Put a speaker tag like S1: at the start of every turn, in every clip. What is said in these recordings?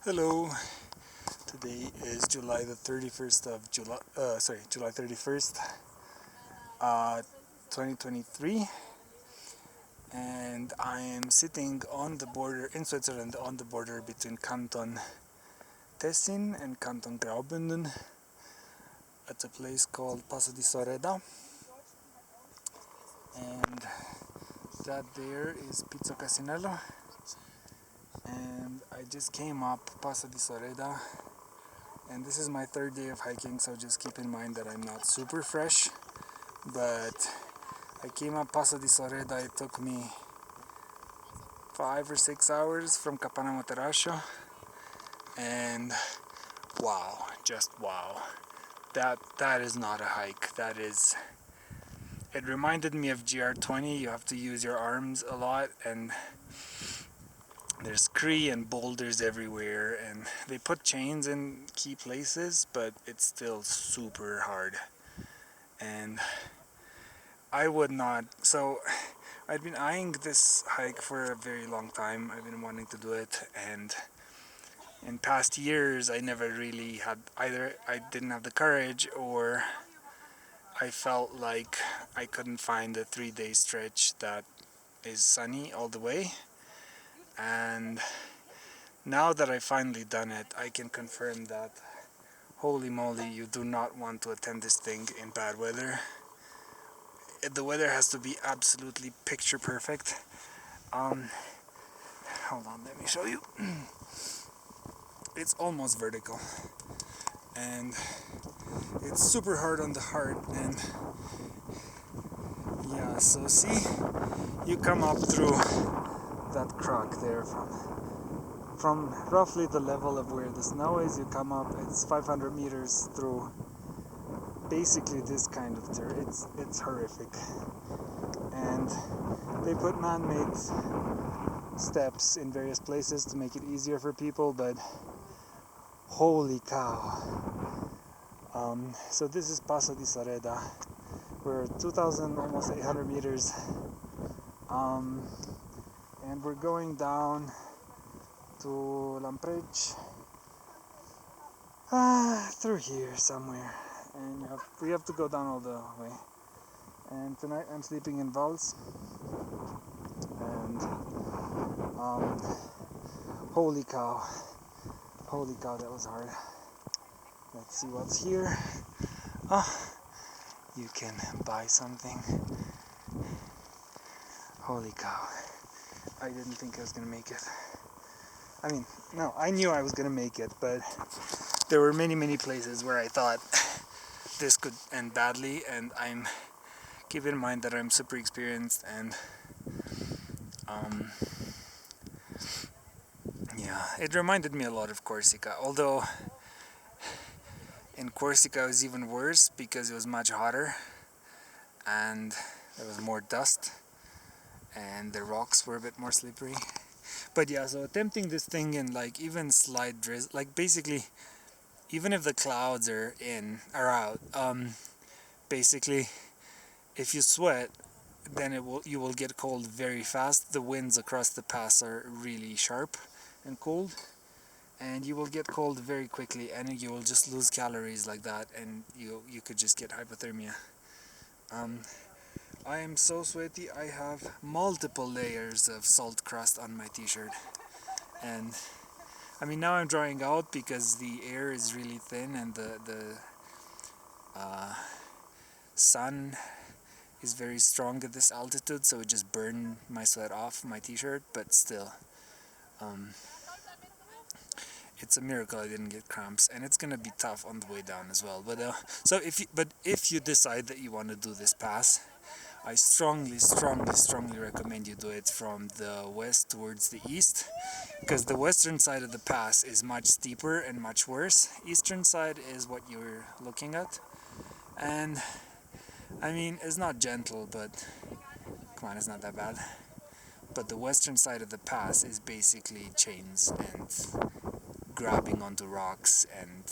S1: Hello. Today is July the 31st of July 31st, 2023, and I am sitting on the border in Switzerland, on the border between Kanton Tessin and Kanton Graubünden at a place called Passo di Soreda, and that there is Pizzo Casinello, and I just came up Passo di Soreda. And this is my third day of hiking, so just keep in mind that I'm not super fresh. But I came up Passo di Soreda. It took me 5 or 6 hours from Capanna Monterascio, and wow, just wow. That is not a hike. That is. It reminded me of GR20. You have to use your arms a lot, and there's scree and boulders everywhere, and they put chains in key places, but it's still super hard. And I would not. So I'd been eyeing this hike for a very long time. I've been wanting to do it, and in past years I never really had either. I didn't have the courage, or I felt like I couldn't find a 3-day stretch that is sunny all the way. And now that I've finally done it, I can confirm that, holy moly, you do not want to attempt this thing in bad weather. The weather has to be absolutely picture perfect. Hold on, let me show you. It's almost vertical, and it's super hard on the heart. And yeah, so see, you come up through that crack there from roughly the level of where the snow is. You come up, it's 500 meters through basically this kind of terrain. It's horrific, and they put man-made steps in various places to make it easier for people, but holy cow. So this is Passo di Soreda. We're 2,000, almost 800 meters, and we're going down to Lamprecht, through here somewhere, and we have to go down all the way. And tonight I'm sleeping in Vals, and holy cow, that was hard. Let's see what's here. You can buy something. Holy cow, I didn't think I was gonna make it. I mean, no, I knew I was gonna make it, but there were many places where I thought this could end badly, and keep in mind that I'm super experienced, and yeah, it reminded me a lot of Corsica, although in Corsica it was even worse because it was much hotter and there was more dust and the rocks were a bit more slippery. But yeah, so attempting this thing in like even slight drizzle, like basically even if the clouds are out, basically if you sweat, then you will get cold very fast. The winds across the pass are really sharp and cold, and you will get cold very quickly, and you will just lose calories like that, and you could just get hypothermia. I am so sweaty. I have multiple layers of salt crust on my t-shirt, and I mean now I'm drying out because the air is really thin, and the sun is very strong at this altitude, so it just burned my sweat off my t-shirt. But still, it's a miracle I didn't get cramps, and it's gonna be tough on the way down as well. But if you decide that you want to do this pass, I strongly recommend you do it from the west towards the east, because the western side of the pass is much steeper and much worse. Eastern side is what you're looking at, and I mean, it's not gentle, but come on, it's not that bad. But the western side of the pass is basically chains and grabbing onto rocks and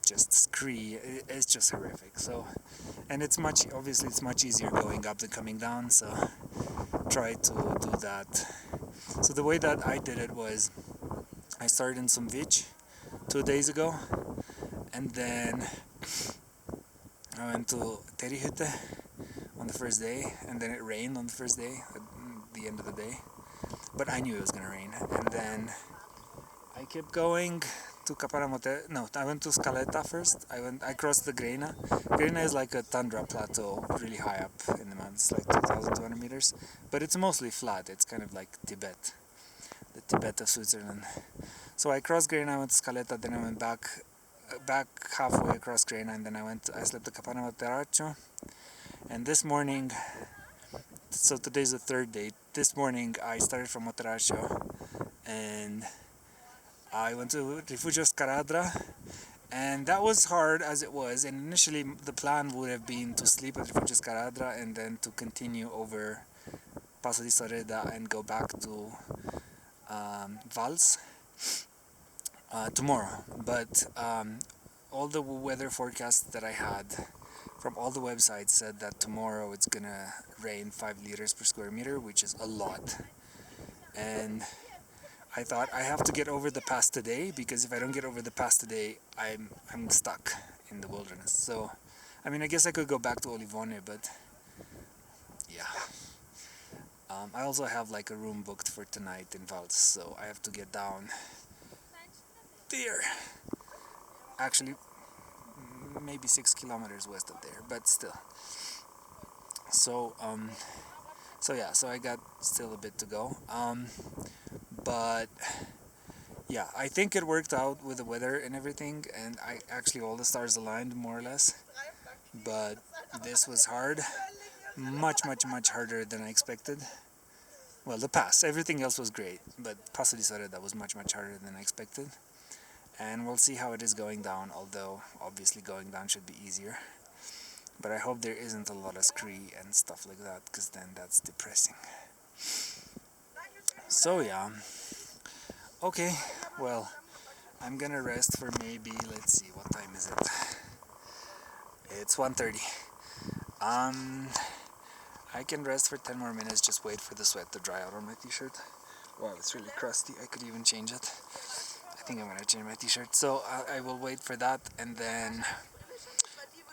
S1: just scree. It's just horrific. So, and it's much easier going up than coming down, so try to do that. So the way that I did it was I started in Sumvitg 2 days ago, and then I went to Terihütte on the first day, and then it rained on the first day, at the end of the day. But I knew it was gonna rain, and then I kept going to Kaparamote. No, I went to Scaletta first. I crossed the Greina. Greina is like a tundra plateau, really high up in the mountains, like 2,200 meters. But it's mostly flat. It's kind of like Tibet, the Tibet of Switzerland. So I crossed Greina, I went to Scaletta, then I went back halfway across Greina, and then I slept at Kaparamote. And this morning, so today's the third day. This morning I started from Monterrey and I went to Rifugio Scaradra, and that was hard as it was. And initially the plan would have been to sleep at Rifugio Scaradra and then to continue over Passo di Soreda and go back to Vals tomorrow. But all the weather forecasts that I had from all the websites said that tomorrow it's gonna rain 5 liters per square meter, which is a lot. And I thought I have to get over the pass today, because if I don't get over the pass today, I'm stuck in the wilderness. So, I mean, I guess I could go back to Olivone, but yeah. I also have like a room booked for tonight in Vals, so I have to get down there. Actually, maybe 6 kilometers west of there, but still. So so I got still a bit to go. But yeah, I think it worked out with the weather and everything, and all the stars aligned more or less. But this was hard, much harder than I expected. Well, the pass, everything else was great, but Passo di Soreda was much harder than I expected. And we'll see how it is going down, although obviously going down should be easier. But I hope there isn't a lot of scree and stuff like that, because then that's depressing. So yeah, okay, well, I'm gonna rest for maybe, let's see, what time is it? It's 1:30. I can rest for 10 more minutes, just wait for the sweat to dry out on my t-shirt. Wow, it's really crusty, I could even change it. I think I'm gonna change my t-shirt, so I will wait for that, and then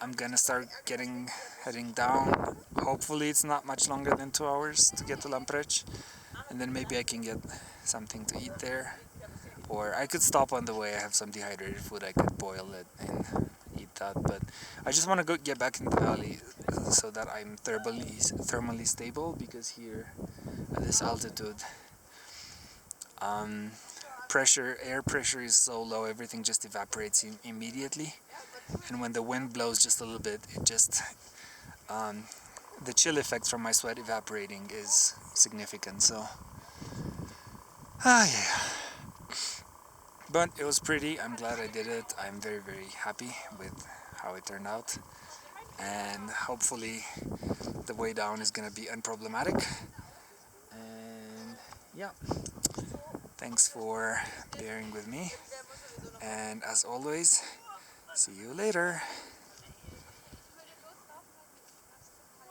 S1: I'm gonna start heading down. Hopefully it's not much longer than 2 hours to get to Lamprecht, and then maybe I can get something to eat there, or I could stop on the way. I have some dehydrated food, I could boil it and eat that. But I just want to get back in the valley so that I'm thermally stable, because here at this altitude, air pressure is so low, everything just evaporates immediately, and when the wind blows just a little bit, it just the chill effect from my sweat evaporating is significant. So yeah, but it was pretty. I'm glad I did it. I'm very happy with how it turned out, and hopefully the way down is gonna be unproblematic. And yeah, thanks for bearing with me, and as always, see you later.